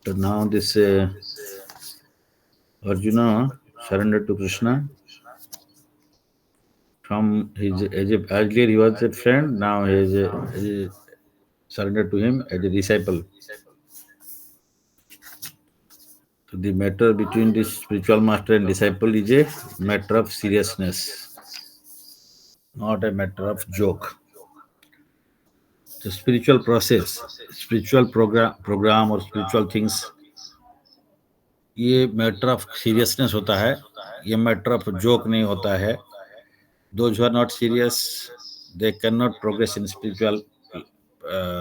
So now this Arjuna surrendered to Krishna. From his earlier he was a friend, now he is surrendered to him as a disciple. So the matter between this spiritual master and disciple is a matter of seriousness, not a matter of joke. The spiritual process, spiritual program और spiritual things, ये matter of seriousness होता है, ये matter of joke नहीं होता है. Those who are not serious, they cannot progress in spiritual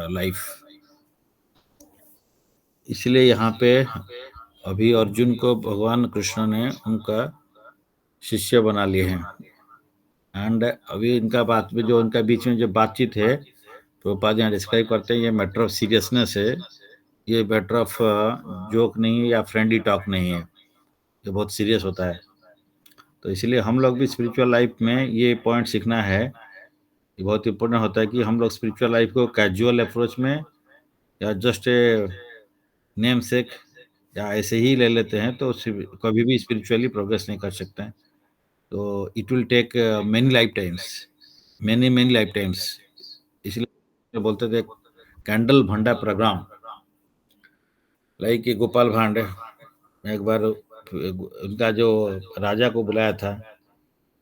life. इसलिए यहाँ पे अभी अर्जुन को भगवान कृष्ण ने उनका शिष्य बना लिए हैं. एंड अभी इनका बात में जो उनका बीच में जो बातचीत है, प्रभुपाद यहाँ डिस्क्राइब करते हैं, ये मैटर ऑफ सीरियसनेस है, ये मैटर ऑफ जोक नहीं है या फ्रेंडली टॉक नहीं है, ये बहुत सीरियस होता है. तो इसलिए हम लोग भी स्पिरिचुअल लाइफ में ये पॉइंट सीखना है. ये बहुत इम्पोर्टेंट होता है कि हम लोग स्पिरिचुअल लाइफ को कैजुअल अप्रोच में या जस्ट ए नेम सेक या ऐसे ही ले लेते हैं तो कभी भी स्पिरिचुअली प्रोग्रेस नहीं कर सकते हैं. तो it will take many lifetimes. इसलिए बोलते थे कैंडल भंडा प्रोग्राम, लाइक गोपाल भांडे. एक बार उनका जो राजा को बुलाया था,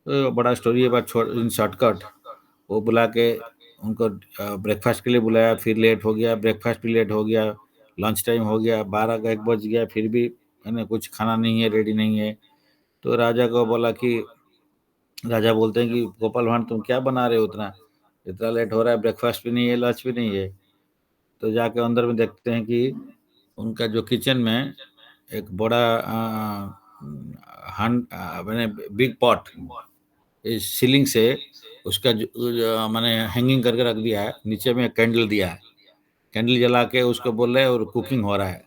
तो बड़ा स्टोरी है, बात इन शॉर्टकट. वो बुला के उनको ब्रेकफास्ट के लिए बुलाया, फिर लेट हो गया, ब्रेकफास्ट भी लेट हो गया, लंच टाइम हो गया, 12 का 1 बज गया, फिर भी मैंने कुछ खाना नहीं है, रेडी नहीं है. तो राजा को बोला कि राजा बोलते हैं कि गोपाल भांड तुम क्या बना रहे हो, इतना लेट हो रहा है, ब्रेकफास्ट भी नहीं है, लंच भी नहीं है. तो जाके अंदर में देखते हैं कि उनका जो किचन में एक बड़ा मैंने बिग पॉट इस सीलिंग से उसका मैंने हैंगिंग करके रख दिया है, नीचे में कैंडल दिया है, कैंडल जला के उसको बोल रहे हैं और कुकिंग हो रहा है.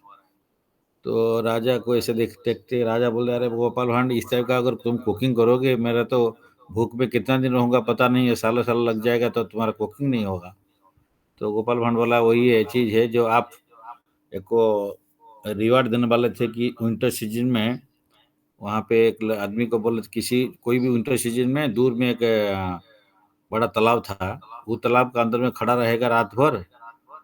तो राजा को ऐसे देखते राजा बोल रहे, अरे गोपाल भांड, इस टाइप का अगर तुम कुकिंग करोगे, मेरा तो भूख में कितना दिन रहूंगा पता नहीं है, सालों साल लग जाएगा, तो तुम्हारा कुकिंग नहीं होगा. तो गोपाल भांड बोला वही है चीज है जो आप को रिवार्ड देने वाले थे कि विंटर सीजन में वहाँ पे एक आदमी को बोले, कोई भी विंटर सीजन में दूर में एक बड़ा तालाब था, वो तालाब का अंदर में खड़ा रहेगा रात भर,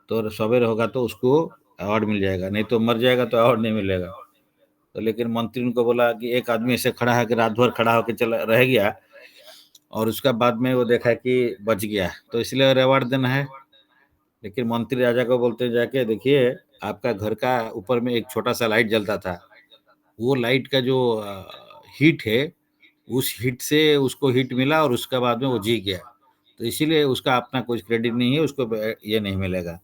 तो सवेरे होगा तो उसको अवार्ड मिल जाएगा, नहीं तो मर जाएगा तो अवार्ड नहीं मिलेगा. तो लेकिन मंत्री उनको बोला कि एक आदमी ऐसे खड़ा है कि रात भर खड़ा होकर चला रह गया और उसका बाद में वो देखा कि बच गया, तो इसलिए रिवार्ड देना है. लेकिन मंत्री राजा को बोलते जाके, देखिए आपका घर का ऊपर में एक छोटा सा लाइट जलता था, वो लाइट का जो हीट है, उस हीट से उसको हीट मिला और उसके बाद में वो जी गया, तो इसीलिए उसका अपना कुछ क्रेडिट नहीं है, उसको ये नहीं मिलेगा,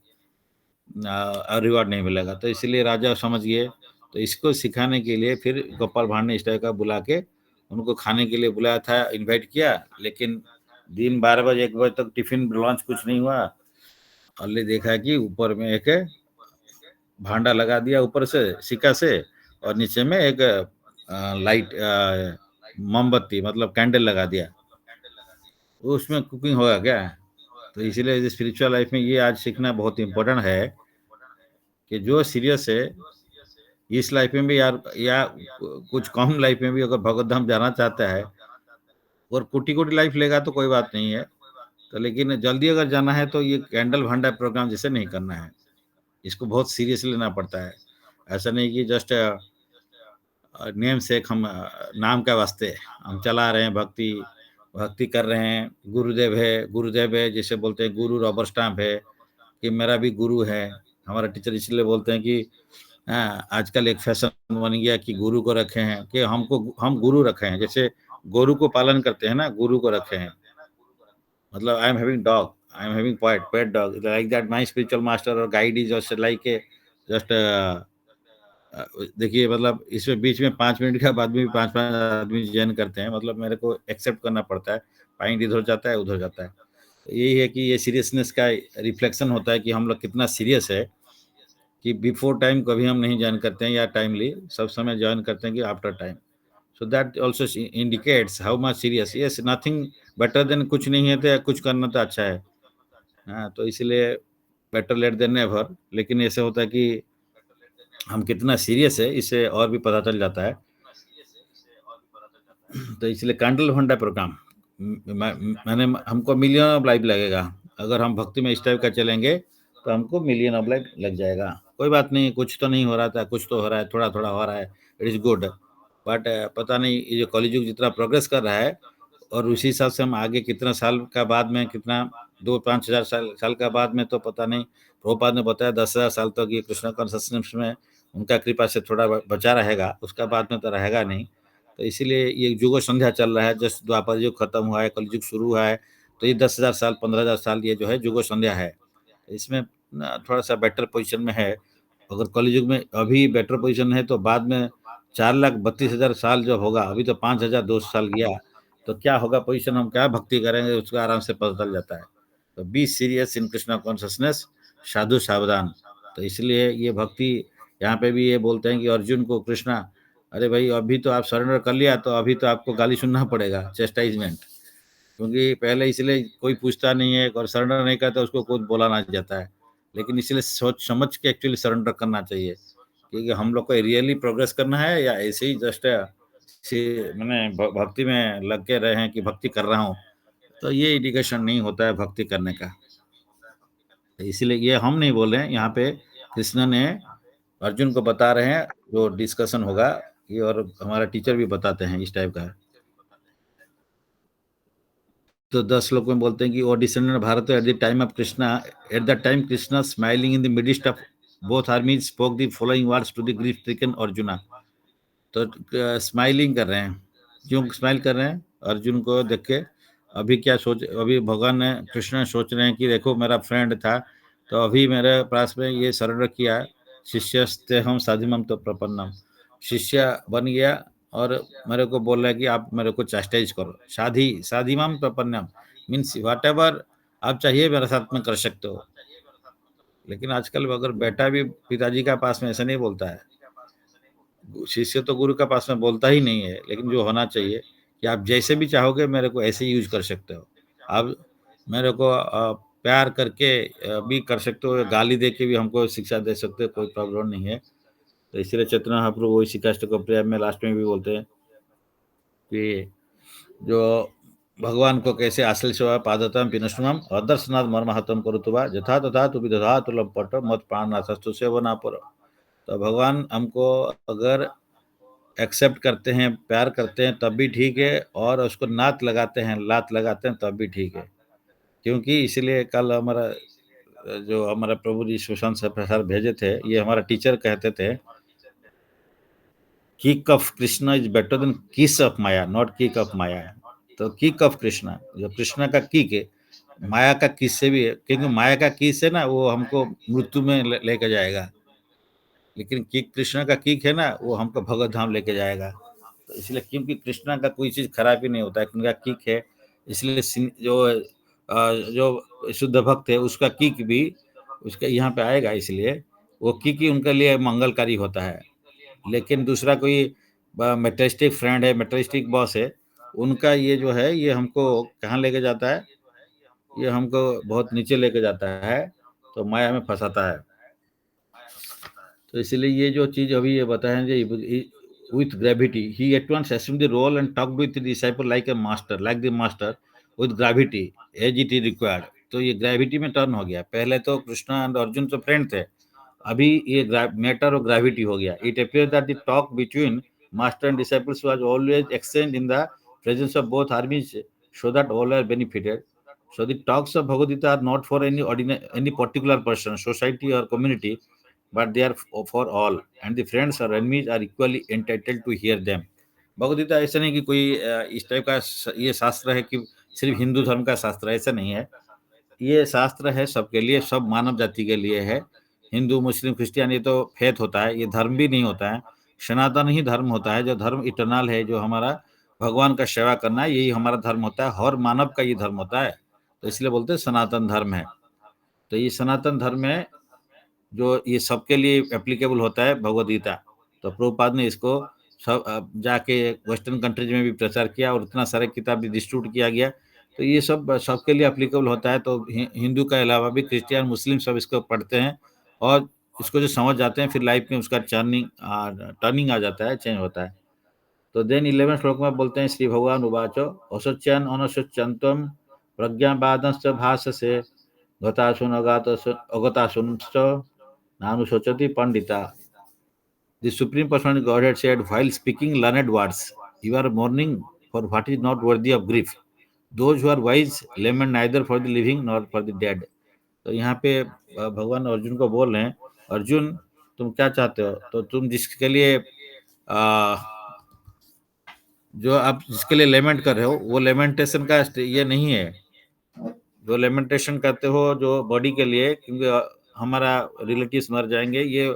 रिवॉर्ड नहीं मिलेगा. तो इसलिए राजा समझ गए. तो इसको सिखाने के लिए फिर गोपाल भांड ने इस टाइप का बुला के उनको खाने के लिए बुलाया था, इनवाइट किया. लेकिन दिन 12 बजे 1 बजे तक टिफिन लंच कुछ नहीं हुआ. अल्ले देखा कि ऊपर में एक भांडा लगा दिया ऊपर से सिक्का से, और नीचे में एक लाइट मोमबत्ती मतलब कैंडल लगा दिया, उसमें कुकिंग होगा क्या. तो इसीलिए स्पिरिचुअल लाइफ में ये आज सीखना बहुत इम्पोर्टेंट है कि जो सीरियस है इस लाइफ में भी यार, या कुछ कम लाइफ में भी अगर भगवत धाम जाना चाहता है, और कोटि कोटि लाइफ लेगा तो कोई बात नहीं है, तो लेकिन जल्दी अगर जाना है तो ये कैंडल भंडा प्रोग्राम जैसे नहीं करना है, इसको बहुत सीरियस लेना पड़ता है. ऐसा नहीं कि जस्ट नेम से हम नाम का वास्ते हम चला रहे हैं, भक्ति कर रहे हैं, गुरुदेव है जैसे बोलते हैं, गुरु रबर स्टाम्प है कि मेरा भी गुरु है. हमारा टीचर इसलिए बोलते हैं कि आजकल एक फैशन बन गया कि गुरु को रखे हैं, कि हम गुरु रखे हैं, जैसे गुरु को पालन करते हैं ना, गुरु को रखे हैं. मतलब I am having dog, I am having pet dog, like that my spiritual master और guide is just like a just. देखिए मतलब इसमें बीच में 5 मिनट का बाद में 5-5 आदमी ज्वाइन करते हैं, मतलब मेरे को एक्सेप्ट करना पड़ता है, पॉइंट इधर जाता है उधर जाता है. तो यही है कि ये सीरियसनेस का रिफ्लेक्शन होता है कि हम लोग कितना सीरियस है, कि बिफोर टाइम कभी हम नहीं ज्वाइन करते हैं या टाइमली, सब समय ज्वाइन करते हैं कि after time. So that also indicates how much serious. Yes, nothing better than कुछ नहीं है तो कुछ करना तो अच्छा है. हाँ, तो इसलिए बेटर लेट देन नेवर. लेकिन ऐसे होता है कि हम कितना सीरियस है इससे और भी पता चल जाता है। तो इसलिए कैंडल फंडा प्रोग्राम मैंने हमको मिलियन ऑफ लाइफ लगेगा। अगर हम भक्ति में इस टाइप का चलेंगे तो हमको मिलियन ऑफ लाइफ लग जाएगा। कोई बात नहीं, कुछ तो नहीं हो रहा था, कुछ तो हो रहा है, थोड़ा-थोड़ा हो रहा है, इट इज़ गुड। बट पता नहीं ये जो कलयुग जितना प्रोग्रेस कर रहा है और उसी हिसाब से हम आगे कितना साल का बाद में कितना 2-5 हज़ार साल साल का बाद में तो पता नहीं। प्रभुपाद ने बताया 10,000 साल तक ये कृष्ण कॉन्शसनेस में उनका कृपा से थोड़ा बचा रहेगा, उसका बाद में तो रहेगा नहीं। तो इसीलिए ये युग संध्या चल रहा है, जस्ट द्वापर युग खत्म हुआ है, कलयुग शुरू हुआ है, तो ये 10,000 साल, 15,000 साल ये जो है युग संध्या है। इसमें ना थोड़ा-सा बेटर पोज़ीशन में है। अगर कलयुग में अभी बेटर पोज़ीशन है तो बाद में 4,32,000 साल जो होगा, अभी तो 5,200 साल गया, तो क्या होगा पोज़ीशन, हम क्या भक्ति करेंगे, उसका आराम से पता चल जाता है। तो be serious in Krishna consciousness, साधु सावधान। तो इसलिए ये भक्ति यहाँ पे भी ये बोलते हैं कि अर्जुन को कृष्णा, अरे भाई अभी तो आप सरेंडर कर लिया तो अभी तो आपको गाली सुनना पड़ेगा, चेस्टाइजमेंट। क्योंकि पहले इसलिए कोई पूछता नहीं है और सरेंडर नहीं करता उसको खुद बोला जाता है। लेकिन इसलिए सोच समझ के एक्चुअली सरेंडर करना चाहिए, क्योंकि हम लोग को रियली प्रोग्रेस करना है या ऐसे ही जस्ट मैंने भक्ति में लग के रहे हैं कि भक्ति कर रहा हूँ, तो ये इंडिकेशन नहीं होता है भक्ति करने का। इसलिए ये हम नहीं बोल रहे हैं, यहाँ पे कृष्ण ने अर्जुन को बता रहे हैं, जो डिस्कशन होगा ये, और हमारा टीचर भी बताते हैं इस टाइप का है। तो 10 श्लोक में बोलते हैं कि O descendant Bharat at the time of Krishna, at the time Krishna smiling in the midst of both armies spoke the following words to the grief stricken Arjuna. तो स्माइलिंग कर रहे हैं, क्यों स्माइल कर रहे हैं अर्जुन को देख के? अभी क्या सोच, अभी भगवान ने कृष्ण सोच रहे हैं कि देखो मेरा फ्रेंड था तो अभी मेरे पास में ये सरेंडर किया, शिष्यस्ते हम साधिमम तो प्रपन्नम, शिष्य बन गया और मेरे को बोल रहा है कि आप मेरे को चास्टाइज करो, साधी साधिमम प्रपन्नम, मीन्स वाट एवर आप चाहिए मेरे साथ में कर सकते हो। लेकिन आजकल अगर बेटा भी पिताजी का पास में ऐसा नहीं बोलता है, शिष्य तो गुरु का पास में बोलता ही नहीं है। लेकिन जो होना चाहिए कि आप जैसे भी चाहोगे मेरे को ऐसे ही यूज कर सकते हो। आप मेरे को प्यार करके भी कर सकते हो, गाली दे के भी हमको शिक्षा दे सकते हो, कोई प्रॉब्लम नहीं है। तो इसलिए चैतन्य महाप्रभु वही शिकाष्ट को प्रेम में लास्ट में भी बोलते हैं कि जो भगवान को कैसे आश्रय सेवा पादतम पिनश्रमम अदर्शनाथ मर्माहतम करुतुवा यथा तथा तु विदधा तुलम पट मत प्राणनाथस्तु सेवना पर। तो भगवान हमको अगर एक्सेप्ट करते हैं, प्यार करते हैं तब भी ठीक है, और उसको नात लगाते हैं, लात लगाते हैं तब भी ठीक है। क्योंकि इसलिए कल हमारा जो हमारा प्रभु जी सुशांत सर प्रसाद भेजे थे, ये हमारा टीचर कहते थे, kick of Krishna is better than kiss of Maya, not kick of Maya. तो किक ऑफ कृष्णा, जो कृष्णा का किक है, माया का किस से भी है, क्योंकि माया का किस है ना वो हमको मृत्यु में लेके जाएगा, लेकिन किक कृष्णा का किक है ना वो हमको भगवत धाम लेके जाएगा। तो इसलिए क्योंकि कृष्णा का कोई चीज़ खराब ही नहीं होता है, उनका किक है, इसलिए जो शुद्ध भक्त है उसका किक भी उसका यहाँ पे आएगा, इसलिए वो किक ही उनके लिए मंगलकारी होता है। लेकिन दूसरा कोई मेटेरिस्टिक फ्रेंड है, मेटेरिस्टिक बॉस है, उनका ये जो है ये हमको कहाँ लेके जाता है, ये हमको बहुत नीचे लेके जाता है, तो माया में फंसाता है। तो इसलिए ये जो चीज़ अभी ये बताया है विथ ग्रेविटी ही at once assumed the role and talked with the disciple like a master, like the master with gravity as it is required। तो ये ग्रेविटी में टर्न हो गया। पहले तो कृष्णा एंड अर्जुन तो फ्रेंड थे, अभी ये मैटर और ग्रेविटी हो गया। It appears that the talk between master and disciples was always exchange in the presence of both आर्मीज so that all are benefited। So the talks of Bhagavad Gita are not for any particular person, society or community, but they are for all, and the friends or enemies are equally entitled to hear them। Bhagavad Gita ऐसा नहीं कि कोई इस type का ये शास्त्र है कि सिर्फ हिंदू धर्म का शास्त्र है, ऐसा नहीं है। ये शास्त्र है सबके लिए, सब मानव जाति के लिए है। हिंदू, मुस्लिम, क्रिश्चियन ये तो फेथ होता है, ये धर्म भी नहीं होता है। सनातन ही धर्म होता है, जो धर्म इटर्नल है, जो हमारा भगवान का सेवा करना है, यही हमारा धर्म होता है, हर मानव का ये धर्म होता है। तो इसलिए बोलते हैं सनातन धर्म है। तो ये सनातन धर्म में जो ये सबके लिए एप्लीकेबल होता है भगवद गीता। तो प्रभुपाद ने इसको सब जाके वेस्टर्न कंट्रीज में भी प्रचार किया और इतना सारे किताब भी डिस्ट्रीब्यूट किया गया। तो ये सब सबके लिए एप्लीकेबल होता है। तो हिंदू के अलावा भी क्रिश्चियन, मुस्लिम सब इसको पढ़ते हैं और इसको जो समझ जाते हैं फिर लाइफ में उसका टर्निंग आ जाता है, चेंज होता है। तो देन 11 श्लोक में बोलते हैं श्री भगवान उवाच असोच्यन अनशोच्यंतम प्रज्ञावादंश्च भाषसे गतासुन अगतासुनश्च नानुशोचति Pandita. The Supreme Personality of Godhead said, while speaking learned words, you are mourning for what is not worthy of grief. Those who are wise lament neither for the living nor for the dead. तो यहाँ पे भगवान अर्जुन को बोल रहे हैं, अर्जुन तुम क्या चाहते हो? तो तुम जिसके लिए जो आप जिसके लिए लेमेंट कर रहे हो वो लेमेंटेशन का ये नहीं है। जो लेमेंटेशन करते हो जो बॉडी के लिए, क्योंकि हमारा रिलेटिव्स मर जाएंगे, ये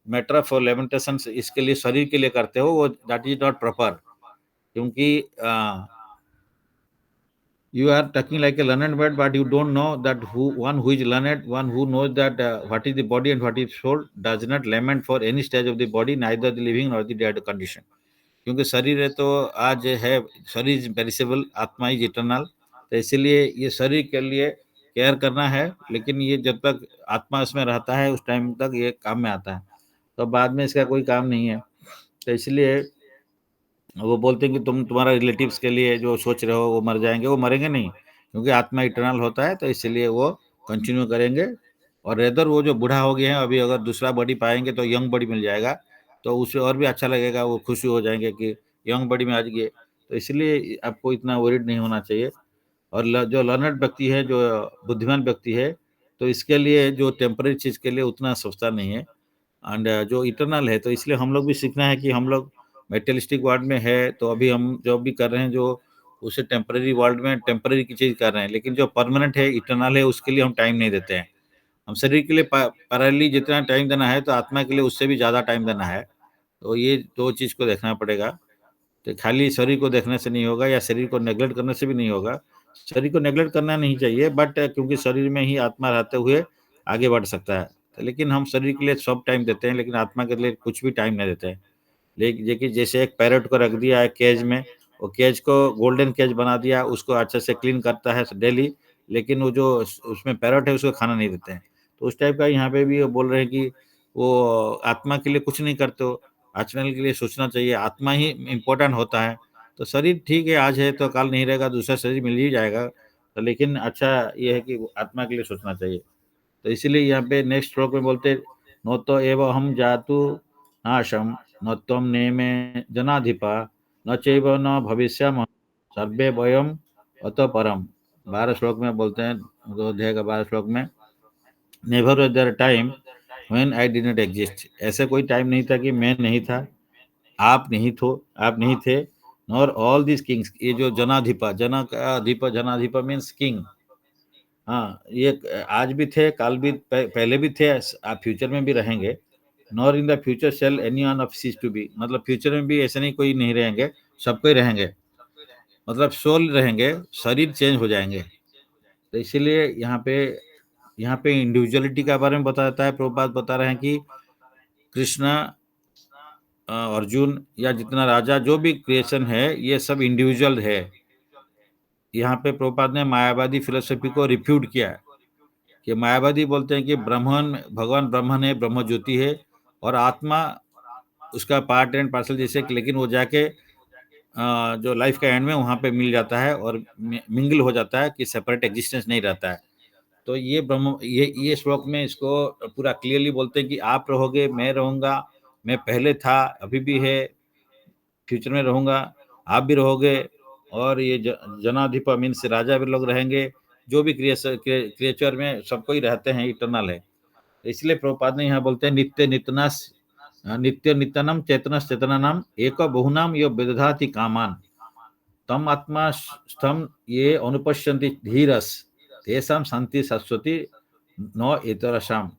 मैटर ऑफ लेमेंटेशन इसके लिए शरीर के लिए करते हो, वो दैट इज नॉट प्रॉपर। क्योंकि you are talking like a learned man, but you don't know that one who is learned, one who knows that what is the body and what is soul, does not lament for any stage of the body, neither the living nor the dead condition. क्योंकि शरीर है तो आज है, शरीर is perishable, आत्मा is eternal. तो इसीलिए ये शरीर के लिए केयर करना है, लेकिन ये जब तक आत्मा इसमें रहता है उस टाइम तक ये काम में आता है, तो बाद में इसका कोई काम नहीं है। तो इसलिए वो बोलते हैं कि तुम्हारा रिलेटिव्स के लिए जो सोच रहे हो वो मर जाएंगे, वो मरेंगे नहीं, क्योंकि आत्मा इटर्नल होता है। तो इसलिए वो कंटिन्यू करेंगे। और रेदर वो जो बूढ़ा हो गए हैं अभी अगर दूसरा बॉडी पाएंगे तो यंग बॉडी मिल जाएगा, तो उसे और भी अच्छा लगेगा, वो खुशी हो जाएंगे कि यंग बॉडी में आ गए। तो इसलिए आपको इतना वरीड नहीं होना चाहिए। और जो लर्नड व्यक्ति है, जो बुद्धिमान व्यक्ति है, तो इसके लिए जो टेम्पररी चीज के लिए उतना सोचता नहीं है। एंड जो इटर्नल है, तो इसलिए हम लोग भी सीखना है कि हम लोग मेटेरियलिस्टिक वर्ल्ड में है, तो अभी हम जो भी कर रहे हैं जो उसे टेम्पररी वर्ल्ड में टेम्पररी की चीज कर रहे हैं, लेकिन जो परमानेंट है, इटर्नल है, उसके लिए हम टाइम नहीं देते हैं। हम शरीर के लिए पैरेलली जितना टाइम देना है, तो आत्मा के लिए उससे भी ज्यादा टाइम देना है। तो ये दो चीज को देखना पड़ेगा। तो खाली शरीर को देखने से नहीं होगा, या शरीर को नेग्लेक्ट करने से भी नहीं होगा। शरीर को नेग्लेक्ट करना नहीं चाहिए, बट क्योंकि शरीर में ही आत्मा रहते हुए आगे बढ़ सकता है। लेकिन हम शरीर के लिए सब टाइम देते हैं, लेकिन आत्मा के लिए कुछ भी टाइम नहीं देते हैं। लेकिन जैसे एक पैरट को रख दिया है केज में, वो केज को गोल्डन केज बना दिया, उसको अच्छे से क्लीन करता है डेली, लेकिन वो जो उसमें पैरट है उसको खाना नहीं देते हैं। तो उस टाइप का यहाँ पे भी वो बोल रहे हैं कि वो आत्मा के लिए कुछ नहीं करते हो, आत्मा के लिए सोचना चाहिए, आत्मा ही इम्पोर्टेंट होता है। तो शरीर ठीक है, आज है तो कल नहीं रहेगा, दूसरा शरीर मिल ही जाएगा। तो लेकिन अच्छा ये है कि आत्मा के लिए सोचना चाहिए। तो इसीलिए यहाँ पे नेक्स्ट श्लोक में बोलते, नो तो एव हम जातु नाशम न त्वं नेमे जनाधिपा न चैव न भविष्यामः सर्वे वयम अतः परम। 12 श्लोक में बोलते हैं, दो अध्याय का 12 श्लोक में, never was their time when I did not exist. ऐसे कोई टाइम नहीं था कि मैं नहीं था, आप नहीं थे, नॉर ऑल दिस किंग्स। ये जो जनाधिपा, जना का अधिपा, जनाधिपा मीन्स किंग। हाँ, ये आज भी थे, कल भी, पहले भी थे, आप फ्यूचर में भी रहेंगे। Nor in the future shall any one of cease to be, मतलब फ्यूचर में भी ऐसे नहीं कोई नहीं रहेंगे, सबको ही रहेंगे, मतलब सोल रहेंगे, शरीर चेंज हो जाएंगे। तो इसीलिए यहाँ पे इंडिविजुअलिटी के बारे में बताता है, प्रभुपाद बता रहे हैं कि कृष्णा, अर्जुन या जितना राजा जो भी क्रिएशन है, ये सब इंडिविजुअल है। यहाँ पे प्रभुपाद ने मायावादी फिलोसफी को रिफ्यूट किया है कि मायावादी बोलते हैं कि ब्रह्मन, भगवान ब्रह्मन है, ब्रह्म ज्योति है, और आत्मा उसका पार्ट एंड पार्सल जैसे, लेकिन वो जाके जो लाइफ का एंड में वहाँ पे मिल जाता है और मिंगल हो जाता है, कि सेपरेट एग्जिस्टेंस नहीं रहता है। तो ये ब्रह्म, ये श्लोक में इसको पूरा क्लियरली बोलते हैं कि आप रहोगे, मैं रहूंगा, मैं पहले था, अभी भी है, फ्यूचर में रहूंगा, आप भी रहोगे। और ये जनाधिपा मीन्स राजा भी लोग रहेंगे, जो भी क्रिएचर में सबको ही रहते हैं, इटर्नल है। इसलिए प्रभुपाद ने यहाँ बोलते हैं नित्य नित्यनम चेतनस चेतनानाम एक बहुनाम यो विदधाति कामान तम आत्मा स्थम ये अनुपश्यन्ति धीरस तेषाम शांति शाश्वती न इतरसाम।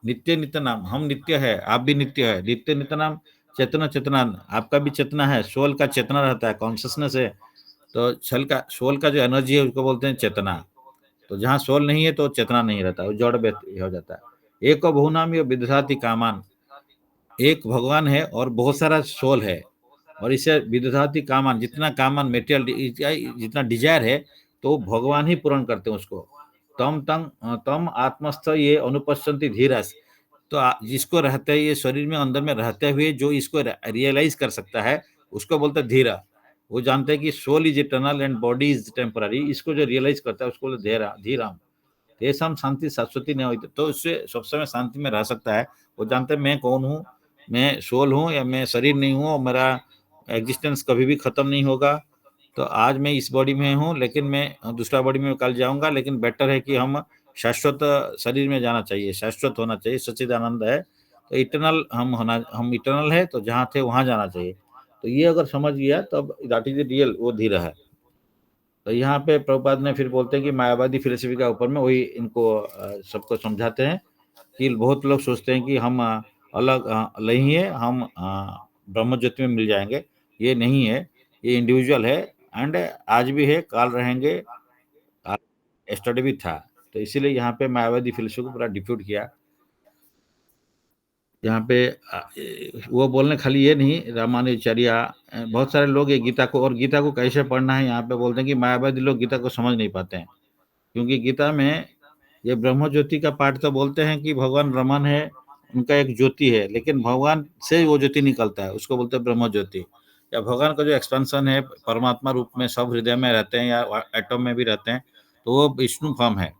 नित्य नित्य नाम, हम नित्य है, आप भी नित्य है, नित्य नित्य नाम चेतना चेतनान, आपका भी चेतना है, सोल का चेतना रहता है, कॉन्शियसनेस है। तो सोल का जो एनर्जी है उसको बोलते हैं चेतना। तो जहाँ सोल नहीं है तो चेतना नहीं रहता, वो जड़ हो जाता है। एक बहुनाम ये विदधाति कामान, एक भगवान है और बहुत सारा सोल है, और इसे विदधाति कामान, जितना कामान मेटेरियल जितना डिजायर है, तो भगवान ही पूर्ण करते हैं उसको। तम आत्मस्थ ये अनुपश्यंति धीरस, तो जिसको रहते है ये शरीर में अंदर में रहते हुए जो इसको रियलाइज कर सकता है उसको बोलते हैं धीरा। वो जानते हैं कि soul is eternal and body is temporary. इसको जो रियलाइज करता है उसको बोलते धीरा धीराम। तेषाम शांति शाश्वती नहीं होती, तो उससे सब समय शांति में रह सकता है। वो जानते हैं मैं कौन हूँ, मैं सोल हूँ या मैं शरीर नहीं हूँ और मेरा एग्जिस्टेंस कभी भी खत्म नहीं होगा। तो आज मैं इस बॉडी में हूँ लेकिन मैं दूसरा बॉडी में कल जाऊंगा, लेकिन बेटर है कि हम शाश्वत शरीर में जाना चाहिए, शाश्वत होना चाहिए, सच्चिदानंद है तो इटर्नल हम इटर्नल है, तो जहाँ थे वहां जाना चाहिए। तो ये अगर समझ गया तब दैट इज रियल, वो धीरा है। तो यहाँ पे प्रभुपाद ने फिर बोलते हैं कि मायावादी फिलोसफी का ऊपर में वही इनको सबको समझाते हैं कि बहुत लोग सोचते हैं कि हम अलग नहीं है, हम ब्रह्म ज्योति में मिल जाएंगे। ये नहीं है, ये इंडिविजुअल है एंड आज भी है, काल रहेंगे, स्टडी भी था। तो इसीलिए यहाँ पे मायावादी फिलोसफी को पूरा डिफ्यूट किया। यहाँ पे वो बोलने खाली ये नहीं, रामानुजाचार्य बहुत सारे लोग ये गीता को, और गीता को कैसे पढ़ना है यहाँ पे बोलते हैं कि मायावादी लोग गीता को समझ नहीं पाते हैं। क्योंकि गीता में ये ब्रह्म ज्योति का पाठ तो बोलते हैं कि भगवान रमन है, उनका एक ज्योति है, लेकिन भगवान से वो ज्योति निकलता है, उसको बोलते हैं ब्रह्म ज्योति। या भगवान का जो एक्सपेंशन है परमात्मा रूप में सब हृदय में रहते हैं या एटम में भी रहते हैं, तो वो विष्णु फॉर्म है।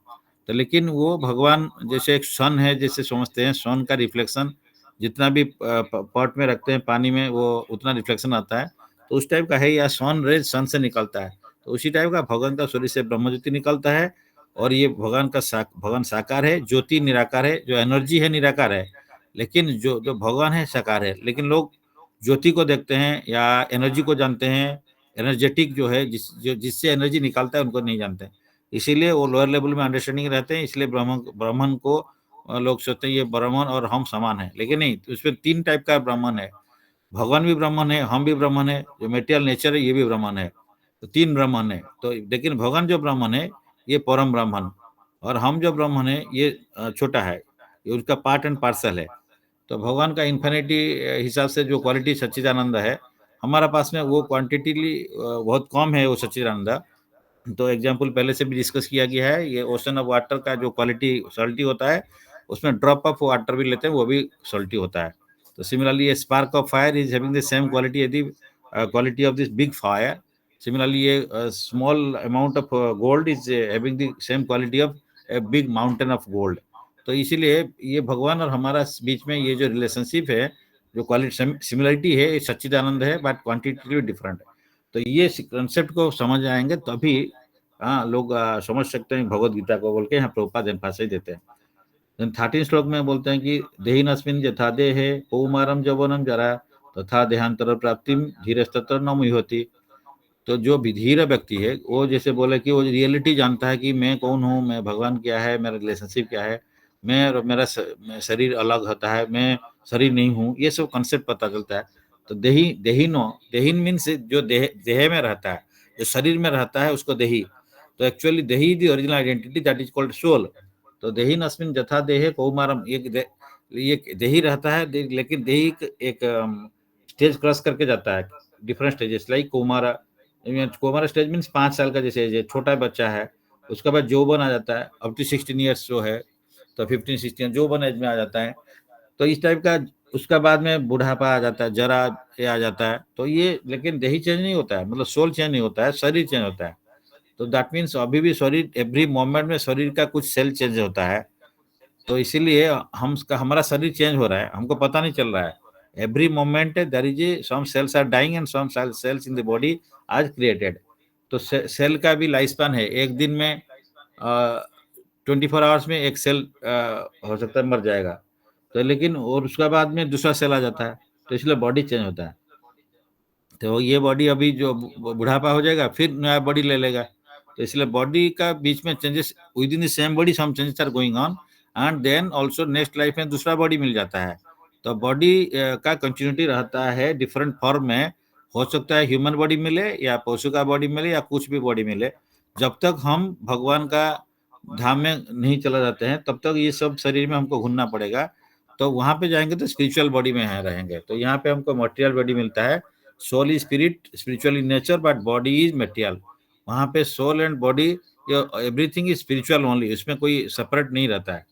तो लेकिन वो भगवान जैसे एक सन है, जैसे समझते हैं सन का रिफ्लेक्शन जितना भी पॉट में रखते हैं पानी में वो उतना रिफ्लेक्शन आता है, तो उस टाइप का है। या सन रेज सन से निकलता है, तो उसी टाइप का भगवान का शरीर से ब्रह्म ज्योति निकलता है। और ये भगवान साकार है, ज्योति निराकार है, जो एनर्जी है निराकार है, लेकिन जो जो भगवान है साकार है। लेकिन लोग ज्योति को देखते हैं या एनर्जी को जानते हैं, एनर्जेटिक जो है जिससे एनर्जी निकालता है उनको नहीं जानते। इसीलिए वो लोअर लेवल में अंडरस्टैंडिंग रहते हैं। इसलिए ब्राह्मण को लोग सोचते हैं ये ब्राह्मण और हम समान है, लेकिन नहीं, उसमें 3 टाइप का ब्राह्मण है। भगवान भी ब्राह्मण है, हम भी ब्राह्मण है, जो मेटेरियल नेचर है ये भी ब्राह्मण है। तो 3 ब्राह्मण है। तो लेकिन भगवान जो ब्राह्मण है ये परम ब्राह्मण, और हम जो ब्राह्मण है ये छोटा है, ये उसका पार्ट एंड पार्सल है। तो भगवान का इन्फिनिटी हिसाब से जो क्वालिटी सच्चिदानंद है, हमारा पास में वो क्वांटिटी बहुत कम है वो सच्चिदानंद। तो एग्जाम्पल पहले से भी डिस्कस किया गया है, ये ओशन ऑफ वाटर का जो क्वालिटी सॉल्टी होता है, उसमें ड्रॉप ऑफ वाटर भी लेते हैं वो भी सॉल्टी होता है। तो सिमिलरली ये spark of fire is having the same quality यदि quality of this big fire. Similarly ये small amount of gold is having the same quality of a big mountain of gold. तो इसीलिए ये भगवान और हमारा बीच में ये जो रिलेशनशिप है, जो क्वालिटी सिमिलरिटी है, ये सच्चिदानंद है, बट क्वांटिटी डिफरेंट है। तो ये कंसेप्ट को समझ आएंगे तभी लोग समझ सकते हैं भगवत गीता को, बोल के यहाँ प्रभुपाद एम्फासाइज देते हैं। 13 श्लोक में बोलते हैं कि देहिनस्मिन् यथा देहे कौमारम यौवनम जरा तथा देहांतर प्राप्तिम धीरस्तत्र न मुह्यति। तो जो धीर व्यक्ति है वो जैसे बोले कि वो रियलिटी जानता है कि मैं कौन हूँ, मैं भगवान क्या है, मेरा रिलेशनशिप क्या है, मैं और मेरा शरीर अलग होता है, मैं शरीर नहीं हूँ, ये सब कंसेप्ट पता चलता है। तो देहीन मीन्स जो देह में रहता है, जो शरीर में रहता है उसको देही। तो एक्चुअली देही the original identity that is called soul. तो देहीन अस्मिन जथा देहे कौमारम, ये देही रहता है, लेकिन देही एक स्टेज क्रॉस करके जाता है, different stages like kaumara stage means 5 साल का जैसे एज है, छोटा बच्चा है। उसके बाद जौवन आ जाता है, अप टू 16 ईयर्स जो है, तो 15-16 जौवन एज में आ जाता है। तो इस टाइप का उसका बाद में बुढ़ापा आ जाता है, जरा ये आ जाता है। तो ये लेकिन देही चेंज नहीं होता है, मतलब सोल चेंज नहीं होता है, शरीर चेंज होता है। तो दैट मीन्स अभी भी शरीर एवरी मोमेंट में शरीर का कुछ सेल चेंज होता है। तो इसीलिए हमारा शरीर चेंज हो रहा है, हमको पता नहीं चल रहा है। Every moment there is some cells are dying and some cells in the body are created. तो सेल का भी लाइफ स्पैन है, एक दिन में 24 आवर्स में एक सेल हो सकता है मर जाएगा। तो लेकिन और उसके बाद में दूसरा सेल आ जाता है, तो इसलिए बॉडी चेंज होता है। तो ये बॉडी अभी जो बुढ़ापा हो जाएगा फिर नया बॉडी ले लेगा। तो इसलिए बॉडी का बीच में changes within the same body some changes are going on, and then also next life में दूसरा बॉडी मिल जाता है। तो बॉडी का कंटिन्यूटी रहता है डिफरेंट फॉर्म में। हो सकता है ह्यूमन बॉडी मिले या पशु का बॉडी मिले या कुछ भी बॉडी मिले। जब तक हम भगवान का धाम में नहीं चला जाते हैं तब तक ये सब शरीर में हमको घूमना पड़ेगा। तो वहां पे जाएंगे तो स्पिरिचुअल बॉडी में रहेंगे। तो यहाँ पे हमको मटेरियल बॉडी मिलता है, soul is spirit, spiritual in nature, but body is material. वहां पे soul and body everything is spiritual only, इसमें कोई सेपरेट नहीं रहता है।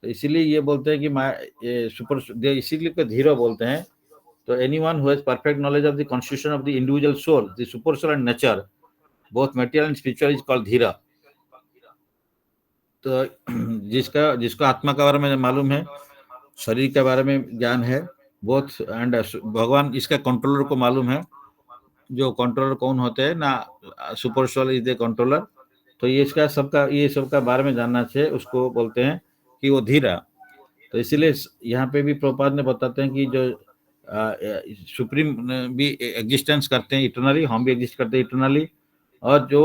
तो इसीलिए ये बोलते हैं कि ये सुपर, इसीलिए को धीरो बोलते हैं। तो anyone who has perfect knowledge of the constitution of the individual soul, the super soul and nature, both material and spiritual, is called dhira. तो जिसका जिसको आत्मा के बारे में मालूम है, शरीर के बारे में ज्ञान है, बोथ एंड भगवान इसका कंट्रोलर को मालूम है, जो कंट्रोलर कौन होते हैं ना, super soul is the controller. तो ये इसका सबका ये सबका बारे में जानना चाहिए, उसको बोलते हैं कि वो धीरा। तो इसीलिए यहाँ पे भी प्रभुपाद ने बताते हैं कि जो सुप्रीम भी एग्जिस्टेंस करते हैं इटरनली, हम भी एग्जिस्ट करते हैं इटरनली। और जो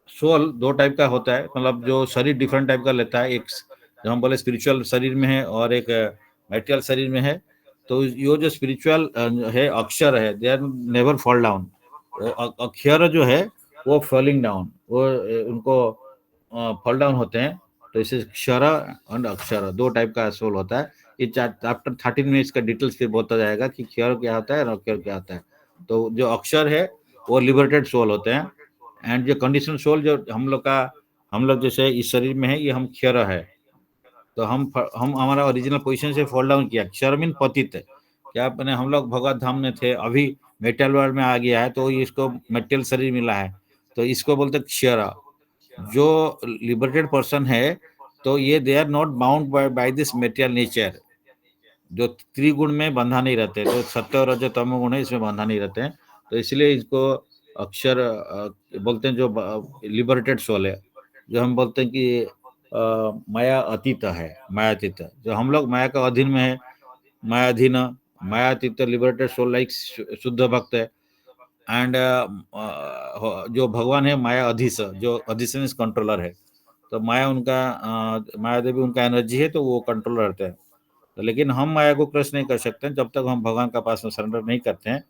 सोल दो टाइप का होता है, मतलब जो शरीर डिफरेंट टाइप का लेता है, एक जो हम बोले स्पिरिचुअल शरीर में है और एक मेटेरियल शरीर में है। तो ये जो स्पिरिचुअल है अक्षर है, they are never fall down. अक्षर जो है वो फॉलिंग डाउन, वो उनको फॉल डाउन होते हैं। तो इसे क्षर और अक्षर दो टाइप का सोल होता है। ये चैप्टर 13 में इसका डिटेल्स फिर बोलता जाएगा कि क्षर क्या होता है और अक्षर क्या होता है। तो जो अक्षर है वो लिबरेटेड सोल होते हैं, एंड जो कंडीशन सोल जो हम लोग जैसे इस शरीर में है, ये हम क्षर है। तो हम हमारा ओरिजिनल पोजीशन से फॉल डाउन किया। क्षर मीन पतित है, क्या अपने हम लोग भगवत धाम में थे, अभी मेटल वर्ल्ड में आ गया है, तो इसको मेटल शरीर मिला है, तो इसको बोलते क्षर। जो लिबरेटेड पर्सन है, तो ये they are not bound by this material nature, जो त्रिगुण में बंधा नहीं रहते, जो सत्य और रज तमो गुण है इसमें बंधा नहीं रहते हैं। तो इसलिए इसको अक्षर बोलते हैं, जो लिबरेटेड सोल है। जो हम बोलते हैं कि माया अतीत है, मायातीत, जो हम लोग माया का अधीन में है, मायाधीन, मायातीत लिबरेटेड सोल लाइक शुद्ध भक्त है। एंड जो भगवान है माया अधीश, जो अधीश कंट्रोलर है। तो माया उनका माया देवी उनका एनर्जी है, तो वो कंट्रोल रहते हैं। तो लेकिन हम माया को क्रश नहीं कर सकते जब तक हम भगवान का पास में सरेंडर नहीं करते हैं।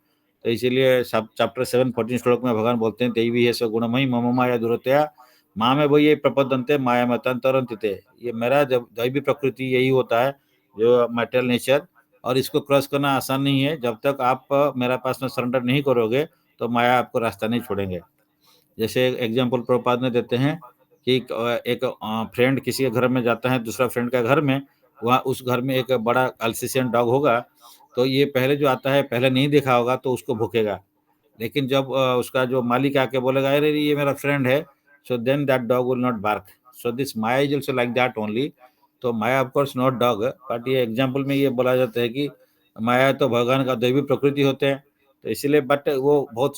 तो इसीलिए चैप्टर 7 14 श्लोक में भगवान बोलते हैं, देवी है गुणमयी मम माया दुरतया माँ में वो ये प्रपदंते माया मतंतरंते। ये मेरा जब दैवी प्रकृति यही होता है, जो मटेरियल नेचर, और इसको क्रॉस करना आसान नहीं है। जब तक आप मेरा पास में सरेंडर नहीं करोगे तो माया आपको रास्ता नहीं छोड़ेंगे। जैसे एग्जाम्पल प्रभुपाद ने देते हैं कि एक फ्रेंड किसी के घर में जाता है, दूसरा फ्रेंड का घर में, वहाँ उस घर में एक बड़ा अल्सेशियन डॉग होगा। तो ये पहले जो आता है, पहले नहीं देखा होगा तो उसको भूखेगा, लेकिन जब उसका जो मालिक आके बोलेगा अरे ये मेरा फ्रेंड है, so then that dog will not bark. So this Maya is also like that only. तो Maya of course not dog, but ये एग्जाम्पल में ये बोला जाता है कि माया तो भगवान का दैवी प्रकृति होते हैं। तो इसीलिए बट वो बहुत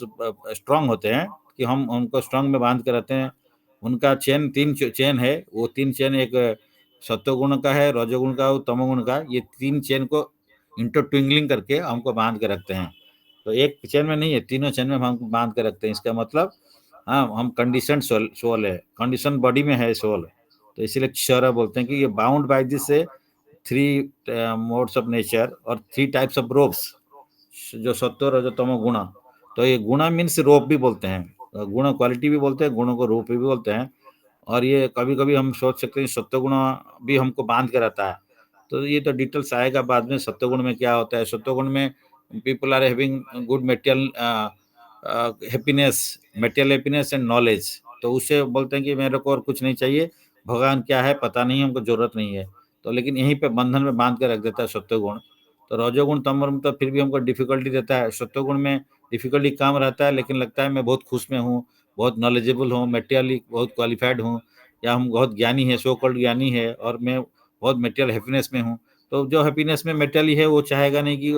स्ट्रांग होते हैं कि हम उनको स्ट्रांग में बांध के रहते हैं। उनका चेन 3 चेन है, वो 3 चेन एक सत्वगुण का है, रजोगुण का, तमोगुण का। ये 3 चेन को इंटरट्विंगलिंग करके हमको बांध के रखते हैं। तो एक चेन में नहीं है, तीनों चेन में हम बांध के रखते हैं। इसका मतलब हाँ, हम कंडीशन सोल है, कंडीशन बॉडी में है सोल। तो इसीलिए क्षर बोलते हैं कि ये bound by this 3 modes of nature और 3 टाइप्स ऑफ रोप्स, जो सत्व रजो तमो गुण। तो ये गुण मीन्स रोप भी बोलते हैं, गुण क्वालिटी भी बोलते हैं, गुणों को रूप भी बोलते हैं। और ये कभी कभी हम सोच सकते हैं सत्वगुण भी हमको बांध के रहता है। तो ये तो डिटेल्स आएगा बाद में, सत्वगुण में क्या होता है। सत्वगुण में people are having good material happiness, material happiness and knowledge. तो उससे बोलते हैं कि मेरे को और कुछ नहीं चाहिए, भगवान क्या है पता नहीं, हमको जरूरत नहीं है। तो लेकिन यहीं पे बंधन में बांध के रख देता है सत्वगुण। तो रजोगुण तमोगुण तो फिर भी हमको डिफिकल्टी देता है। सत्वगुण में डिफिकल्टी कम रहता है, लेकिन लगता है मैं बहुत खुश में हूँ, बहुत नॉलेजेबल हूँ, मेटेरियली बहुत क्वालिफाइड हूँ, या हम बहुत ज्ञानी है, सो कॉल्ड ज्ञानी है, और मैं बहुत मेटेरियल हैप्पीनेस में हूँ। तो जो हैप्पीनेस में मेटेरियली है वो चाहेगा नहीं कि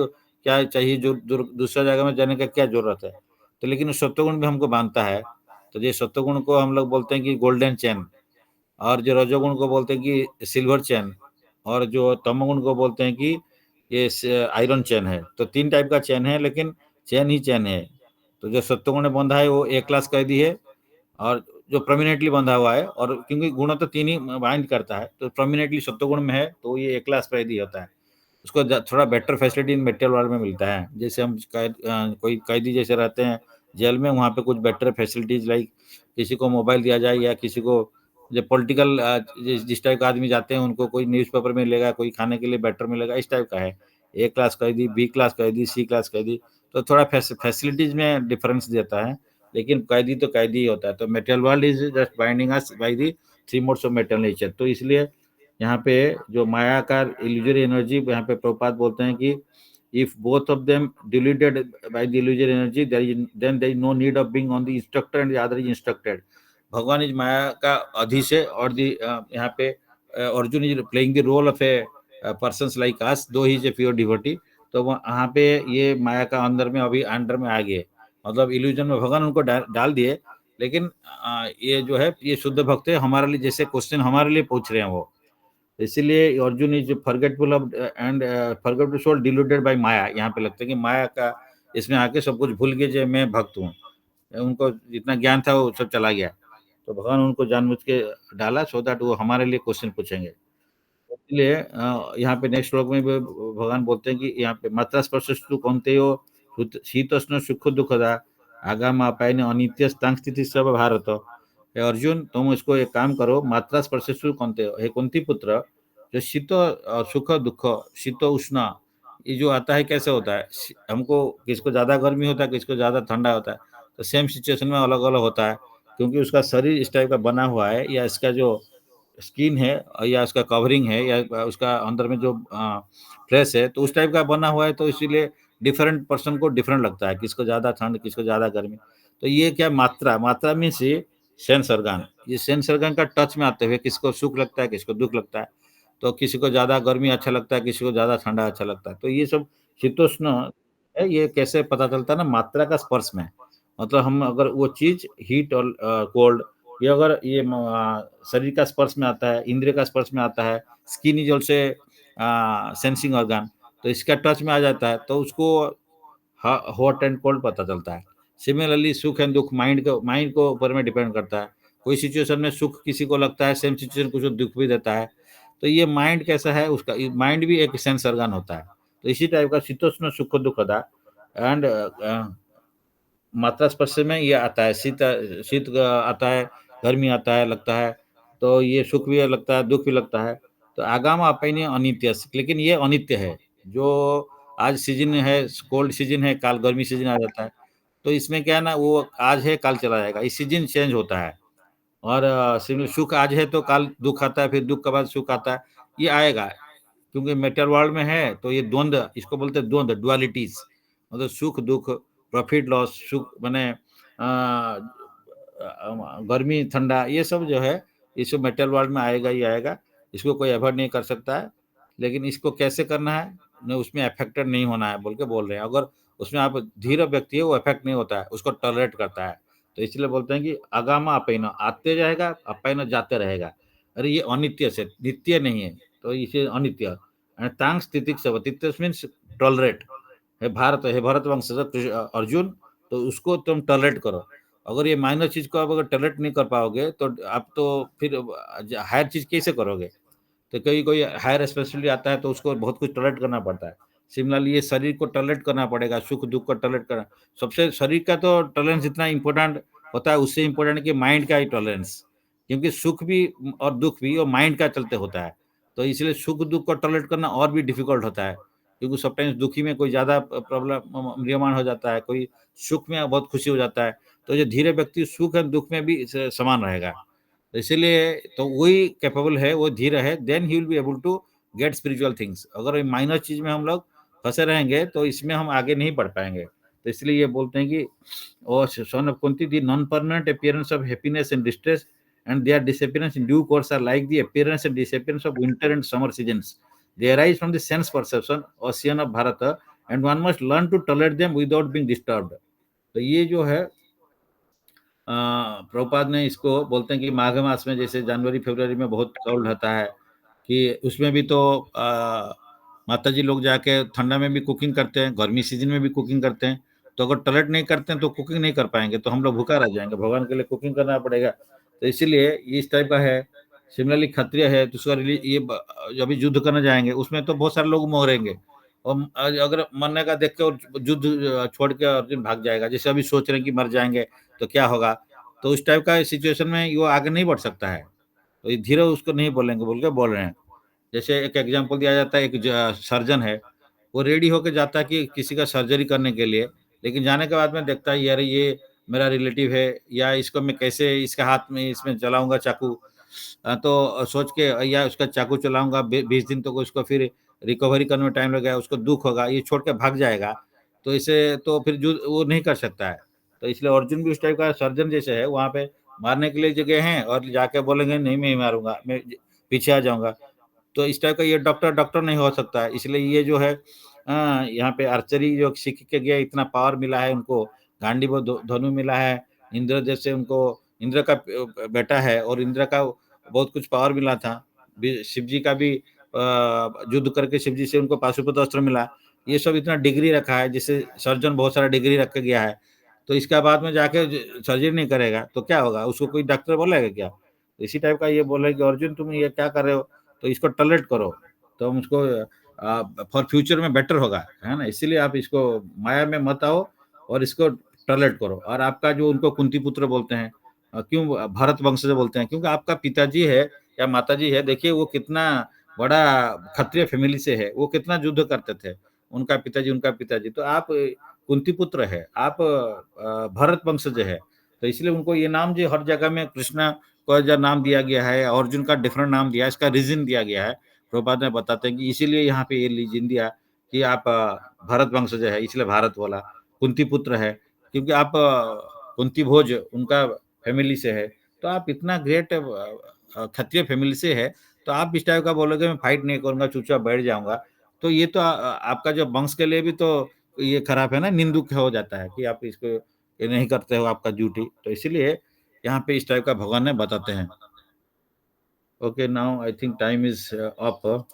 क्या चाहिए, जो दूसरा जगह में जाने का क्या जरूरत है। तो लेकिन सत्वगुण भी हमको बांधता है। तो ये सत्वगुण को हम लोग बोलते हैं कि गोल्डन चैन, और जो रजोगुण को बोलते हैं कि सिल्वर चैन, और जो तमोगुण को बोलते हैं कि ये आयरन चैन है। तो 3 टाइप का चैन है, लेकिन चैन ही चैन है। तो जो सत्वगुण में बंधा है वो ए क्लास कैदी है, और जो प्रोमिनेंटली बंधा हुआ है, और क्योंकि गुण तो 3 ही बाइंड करता है, तो प्रोमिनेंटली सत्वगुण में है तो ये ए क्लास कैदी होता है। उसको थोड़ा better facility in material world में मिलता है। जैसे हम कोई कैदी जैसे रहते हैं जेल में, वहाँ पे कुछ बेटर फैसिलिटीज लाइक किसी को मोबाइल दिया जाए, या किसी को जो पॉलिटिकल जिस टाइप का आदमी जाते हैं उनको कोई न्यूज़पेपर मिलेगा, कोई खाने के लिए बेटर मिलेगा, इस टाइप का है। ए क्लास कैदी, बी क्लास कैदी, सी क्लास कैदी। तो थोड़ा फैसिलिटीज में डिफरेंस देता है, लेकिन कैदी तो कैदी ही होता है। तो material world is just binding us by the 3 modes of material nature. तो इसलिए यहाँ पे जो माया का इल्यूजरी एनर्जी, यहाँ पे प्रभुपाद बोलते हैं कि if both of them diluted by the illusory energy then there is no need of being on the instructor and the other is instructed. भगवान इज माया का अधीश है और यहाँ पे Arjun is playing the role of a persons like us, though he is a pure devotee. तो वहाँ पे ये माया का अंदर में अभी अंडर में आ गए, मतलब इल्यूजन में भगवान उनको डाल दिए। लेकिन ये जो है ये शुद्ध भक्त है, हमारे लिए जैसे क्वेश्चन हमारे लिए पूछ रहे हैं वो, इसीलिए Arjun is forgetful of and forgetful soul diluted by Maya. यहाँ पे लगता है कि माया का इसमें आके सब कुछ भूल गए जो मैं भक्त हूँ, उनको जितना ज्ञान था वो सब चला गया। तो भगवान उनको जानबूझ के डाला सो दैट वो हमारे लिए क्वेश्चन पूछेंगे। इसलिए यहाँ पे नेक्स्ट श्लोक में भी भगवान बोलते हैं कि यहाँ पे मात्रा स्पर्शस्तु कौन्तेयो शीतोष्ण सुख दुखदा आगाम अपायने अनित्य स्थान स्थिति सब भारत। हे अर्जुन, तुम इसको एक काम करो, मात्रा स्पर्शस्तु कौन्तेयो, हे कुंती पुत्र, जो शीत सुख दुख, शीत उष्ण ये जो आता है कैसे होता है, हमको किसको ज्यादा गर्मी होता है, किसको ज्यादा ठंडा होता है, तो सेम सिचुएशन में अलग अलग होता है, क्योंकि उसका शरीर इस टाइप का बना हुआ है, या इसका जो स्किन है या उसका कवरिंग है या उसका अंदर में जो फ्लैश है तो उस टाइप का बना हुआ है, तो इसीलिए डिफरेंट पर्सन को डिफरेंट लगता है, किसको ज्यादा ठंड, किसको ज्यादा गर्मी। तो ये क्या मात्रा, मात्रा मीन्स ये सेंस ऑर्गन, ये सेंस ऑर्गन का टच में आते हुए किसको सुख लगता है, किसको दुख लगता है, तो किसी को ज्यादा गर्मी अच्छा लगता है, किसी को ज्यादा ठंडा अच्छा लगता है। तो ये सब शीतोष्ण है, ये कैसे पता चलता है ना, मात्रा का स्पर्श में। मतलब हम अगर वो चीज हीट और कोल्ड, ये अगर ये शरीर का स्पर्श में आता है, इंद्रिय का स्पर्श में आता है, skin is also sensing organ, तो इसका टच में आ जाता है तो उसको हॉट एंड कोल्ड पता चलता है। सिमिलरली सुख एंड दुख माइंड को ऊपर में डिपेंड करता है। कोई सिचुएशन में सुख किसी को लगता है, सेम सिचुएशन कुछ दुख भी देता है। तो ये माइंड कैसा है, उसका माइंड भी एक सेंस ऑर्गन होता है। तो इसी टाइप का शीतोष्ण सुख दुख था। एंड मात्रा स्पर्श में ये आता है, शीत शीत आता है, गर्मी आता है, लगता है, तो ये सुख भी लगता है, दुख भी लगता है। तो आगाम अपने अनित्य, लेकिन ये अनित्य है। जो आज सीजन है, कोल्ड सीजन है, काल गर्मी सीजन आ जाता है, तो इसमें क्या है ना, वो आज है काल चला जाएगा, इस सीजन चेंज होता है। और सुख आज है तो काल दुख आता है, फिर दुख के बाद सुख आता है, ये आएगा। क्योंकि मेटर वर्ल्ड में है तो ये द्वंद्व, इसको बोलते हैं द्वंद्व, डुअलिटीज, मतलब सुख दुख, प्रॉफिट लॉस, सुख मैंने गर्मी ठंडा, ये सब जो है ये सब मेटल वर्ल्ड में आएगा ही आएगा, इसको कोई अवॉइड नहीं कर सकता है। लेकिन इसको कैसे करना है, न उसमें अफेक्टेड नहीं होना है बोल के बोल रहे हैं। अगर उसमें आप धीरे व्यक्ति है वो अफेक्ट नहीं होता है, उसको टॉलरेट करता है। तो इसलिए बोलते हैं कि अगामा अपैना, आते जाएगा, अपैना जाते रहेगा। अरे ये अनित्य से, नित्य नहीं है, तो इसे अनित्य। तांग स्थिति मीन्स टॉलरेट। हे भारत वंश अर्जुन, तो उसको तुम टॉलरेट करो। अगर ये माइनर चीज को आप अगर टॉलरेट नहीं कर पाओगे तो आप तो फिर हायर चीज कैसे करोगे। तो कोई हायर स्पेशलिटी आता है तो उसको बहुत कुछ टॉलरेट करना पड़ता है। सिमिलरली ये शरीर को टॉलरेट करना पड़ेगा, सुख दुख को टॉलरेट करना। सबसे शरीर का तो टॉलरेंस जितना इंपॉर्टेंट होता है, उससे इंपॉर्टेंट कि माइंड का ही टॉलरेंस, क्योंकि सुख भी और दुख भी वो माइंड का चलते होता है। तो इसलिए सुख दुख को टॉलरेट करना और भी डिफिकल्ट होता है, क्योंकि समटाइम्स दुखी में कोई ज्यादा प्रॉब्लम म्रियमाण हो जाता है, कोई सुख में बहुत खुशी हो जाता है। तो जो धीरे व्यक्ति सुख और दुख में भी समान रहेगा, तो इसीलिए तो वही कैपेबल है, वो धीरे है, then he will be able to get spiritual things. अगर माइनर चीज में हम लोग फंसे रहेंगे तो इसमें हम आगे नहीं बढ़ पाएंगे। तो इसलिए ये बोलते हैं कि O son of Kunti, the non permanent appearance of happiness and distress and their disappearance in due course are like the appearance and disappearance of winter and summer seasons. They arise from the sense perception ocean of Bharata, and one must learn to tolerate them without being disturbed. तो ये जो है प्रभुपाद ने इसको बोलते हैं कि माघ मास में जैसे जनवरी फरवरी में बहुत कोल्ड होता है, कि उसमें भी तो माता जी लोग जाके ठंडा में भी कुकिंग करते हैं, गर्मी सीजन में भी कुकिंग करते हैं। तो अगर टॉलरेट नहीं करते हैं तो कुकिंग नहीं कर पाएंगे, तो हम लोग भूखा रह जाएंगे, भगवान के लिए कुकिंग करना पड़ेगा। तो इसीलिए इस टाइप का है। सिमिलरली क्षत्रिय है तो उसका ये जब भी युद्ध करने जाएंगे उसमें तो बहुत सारे लोग मरेंगे, और अगर मरने का देख के और युद्ध छोड़ के अर्जुन भाग जाएगा, जैसे अभी सोच रहे हैं कि मर जाएंगे तो क्या होगा, तो उस टाइप का सिचुएशन में वो आगे नहीं बढ़ सकता है। तो ये धीरे उसको नहीं बोलेंगे बोल के बोल रहे हैं। जैसे एक एग्जांपल दिया जाता है, एक सर्जन है, वो रेडी होके जाता है कि किसी का सर्जरी करने के लिए, लेकिन जाने के बाद में देखता है यार ये मेरा रिलेटिव है, या इसको मैं कैसे इसके हाथ में इसमें चलाऊंगा चाकू, तो सोच के या उसका चाकू चलाऊँगा 20 दिन तक उसको फिर रिकवरी करने में टाइम लगेगा, उसको दुःख होगा, ये छोड़ के भाग जाएगा, तो इसे तो फिर जो वो नहीं कर सकता है। तो इसलिए अर्जुन भी उस टाइप का सर्जन जैसे है, वहाँ पे मारने के लिए जगह हैं और जाके बोलेंगे नहीं मैं ही मारूँगा, मैं पीछे आ जाऊँगा। तो इस टाइप का ये डॉक्टर डॉक्टर नहीं हो सकता है। इसलिए ये जो है यहाँ पे आर्चरी जो सीख के गया इतना पावर मिला है उनको, गांडीव धनु मिला है, इंद्र जैसे उनको इंद्र का बेटा है और इंद्र का बहुत कुछ पावर मिला था। शिव जी का भी युद्ध करके शिव जी से उनको पाशुपत अस्त्र मिला। ये सब इतना डिग्री रखा है जिससे सर्जन बहुत सारा डिग्री रख के गया है। तो इसके बाद में जाके सर्जरी नहीं करेगा तो क्या होगा? उसको कोई डॉक्टर बोलेगा क्या? तो इसी टाइप का ये बोल रहे हैं कि अर्जुन तुम ये क्या कर रहे हो? तो इसको टॉलरेट करो, तो हम उसको फॉर फ्यूचर में बेटर होगा, है ना? इसीलिए आप इसको माया में मत आओ और इसको टॉलरेट करो। और आपका जो उनको कुंती पुत्र बोलते हैं, क्यों भरत वंशज बोलते हैं? क्योंकि आपका पिताजी है या माताजी है, देखिए वो कितना बड़ा क्षत्रिय फैमिली से है, वो कितना युद्ध करते थे, उनका पिताजी। तो आप कुंती पुत्र है, आप भरत वंशज है, तो इसलिए उनको ये नाम जो हर जगह में कृष्णा को जो नाम दिया गया है, अर्जुन का डिफरेंट नाम दिया है, इसका रीज़न दिया गया है। प्रभुपाद में बताते हैं कि इसीलिए यहाँ पे ये रीज़न दिया कि आप भरत वंशज है, इसलिए भारत बोला। कुंती पुत्र है, क्योंकि आप कुंती भोज उनका फैमिली से है, तो आप इतना ग्रेट क्षत्रिय फैमिली से है, तो आप इस टाइप का बोलोगे मैं फाइट नहीं करूँगा, चुपचाप बैठ जाऊँगा, तो ये तो आपका जो वंश के लिए भी तो ये खराब है ना, निंदुक हो जाता है कि आप इसको ये नहीं करते हो आपका ड्यूटी। तो इसीलिए यहाँ पे इस टाइप का भगवान ने बताते हैं। Okay, now I think time is up.